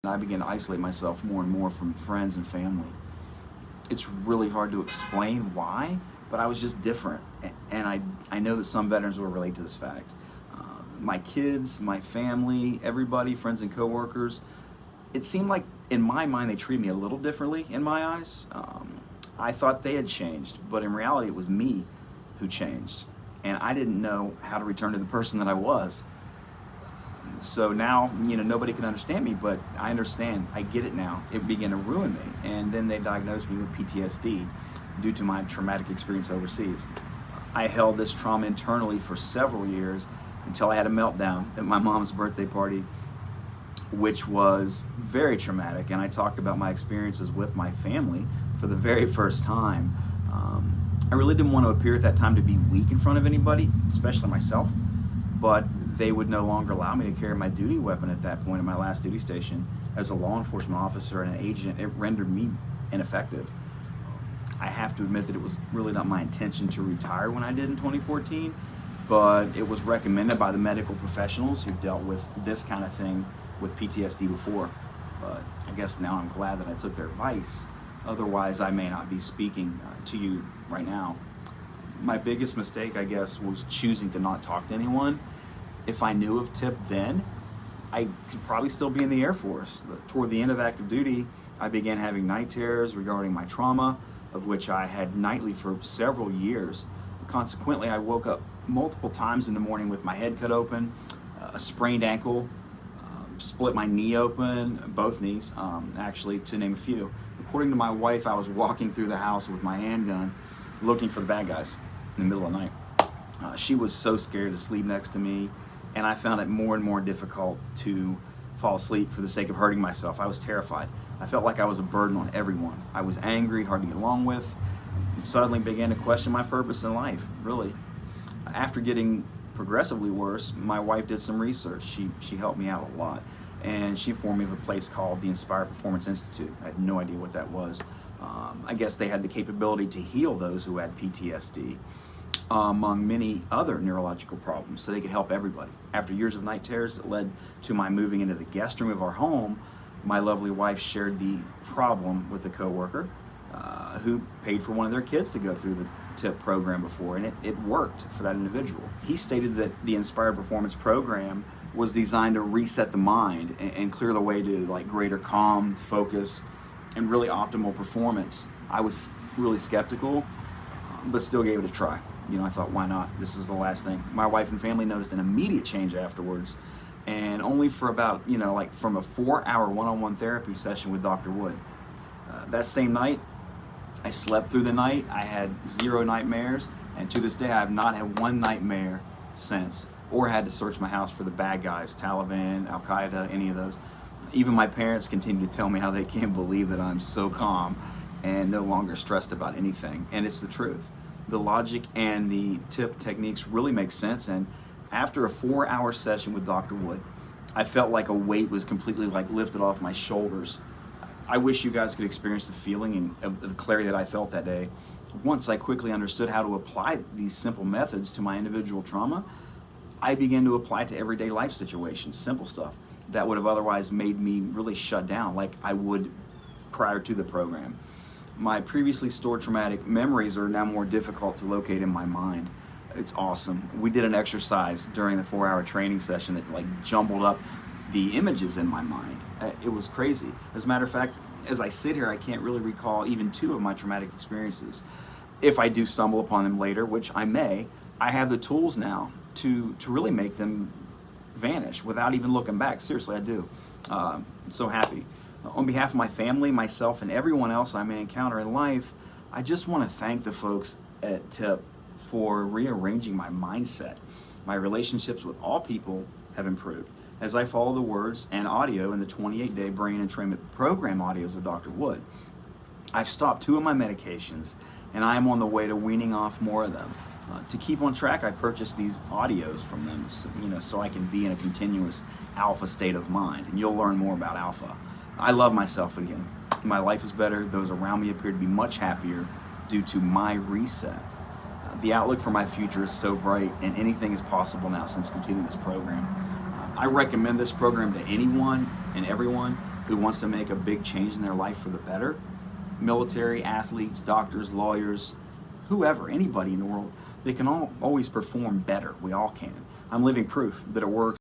I began to isolate myself more and more from friends and family. It's really hard to explain why, but I was just different. And I know that some veterans will relate to this fact. My kids, my family, everybody, friends and coworkers, it seemed like in my mind they treated me a little differently in my eyes. I thought they had changed, but in reality it was me who changed. And I didn't know how to return to the person that I was. So now, nobody can understand me, but I understand. I get it now. It began to ruin me. And then they diagnosed me with PTSD due to my traumatic experience overseas. I held this trauma internally for several years until I had a meltdown at my mom's birthday party, which was very traumatic. And I talked about my experiences with my family for the very first time. I really didn't want to appear at that time to be weak in front of anybody, especially myself, but they would no longer allow me to carry my duty weapon at that point in my last duty station. As a law enforcement officer and an agent, it rendered me ineffective. I have to admit that it was really not my intention to retire when I did in 2014, but it was recommended by the medical professionals who dealt with this kind of thing with PTSD before. But I guess now I'm glad that I took their advice. Otherwise, I may not be speaking to you right now. My biggest mistake, I guess, was choosing to not talk to anyone. If I knew of TIPP then, I could probably still be in the Air Force. But toward the end of active duty, I began having night terrors regarding my trauma, of which I had nightly for several years. Consequently, I woke up multiple times in the morning with my head cut open, a sprained ankle, split my knee open, both knees, actually, to name a few. According to my wife, I was walking through the house with my handgun, looking for the bad guys in the middle of the night. She was so scared to sleep next to me, and I found it more and more difficult to fall asleep for the sake of hurting myself. I was terrified. I felt like I was a burden on everyone. I was angry, hard to get along with, and suddenly began to question my purpose in life, really. After getting progressively worse, my wife did some research. She helped me out a lot, and she informed me of a place called the Inspired Performance Institute. I had no idea what that was. I guess they had the capability to heal those who had PTSD, among many other neurological problems, so they could help everybody. After years of night terrors that led to my moving into the guest room of our home, my lovely wife shared the problem with a coworker who paid for one of their kids to go through the TIPP program before, and it worked for that individual. He stated that the Inspired Performance program was designed to reset the mind and clear the way to greater calm, focus, and really optimal performance. I was really skeptical, but still gave it a try. I thought, why not? This is the last thing. My wife and family noticed an immediate change afterwards, and only for about, from a 4-hour one-on-one therapy session with Dr. Wood. That same night, I slept through the night. I had 0 nightmares, and to this day, I have not had one nightmare since, or had to search my house for the bad guys, Taliban, Al-Qaeda, any of those. Even my parents continue to tell me how they can't believe that I'm so calm and no longer stressed about anything, and it's the truth. The logic and the TIPP techniques really make sense, and after a 4-hour session with Dr. Wood, I felt like a weight was completely lifted off my shoulders. I wish you guys could experience the feeling of the clarity that I felt that day. Once I quickly understood how to apply these simple methods to my individual trauma, I began to apply it to everyday life situations, simple stuff that would have otherwise made me really shut down like I would prior to the program. My previously stored traumatic memories are now more difficult to locate in my mind. It's awesome. We did an exercise during the 4-hour training session that jumbled up the images in my mind. It was crazy. As a matter of fact, as I sit here, I can't really recall even 2 of my traumatic experiences. If I do stumble upon them later, which I may, I have the tools now to really make them vanish without even looking back. Seriously, I do. I'm so happy. On behalf of my family, myself, and everyone else I may encounter in life, I just want to thank the folks at TIPP for rearranging my mindset. My relationships with all people have improved as I follow the words and audio in the 28-day brain entrainment program audios of Dr. Wood. I've stopped 2 of my medications, and I am on the way to weaning off more of them. To keep on track, I purchased these audios from them, so I can be in a continuous alpha state of mind, and you'll learn more about alpha. I love myself again. My life is better. Those around me appear to be much happier due to my reset. The outlook for my future is so bright, and anything is possible now since completing this program. I recommend this program to anyone and everyone who wants to make a big change in their life for the better, military, athletes, doctors, lawyers, whoever, anybody in the world, they can always perform better. We all can. I'm living proof that it works.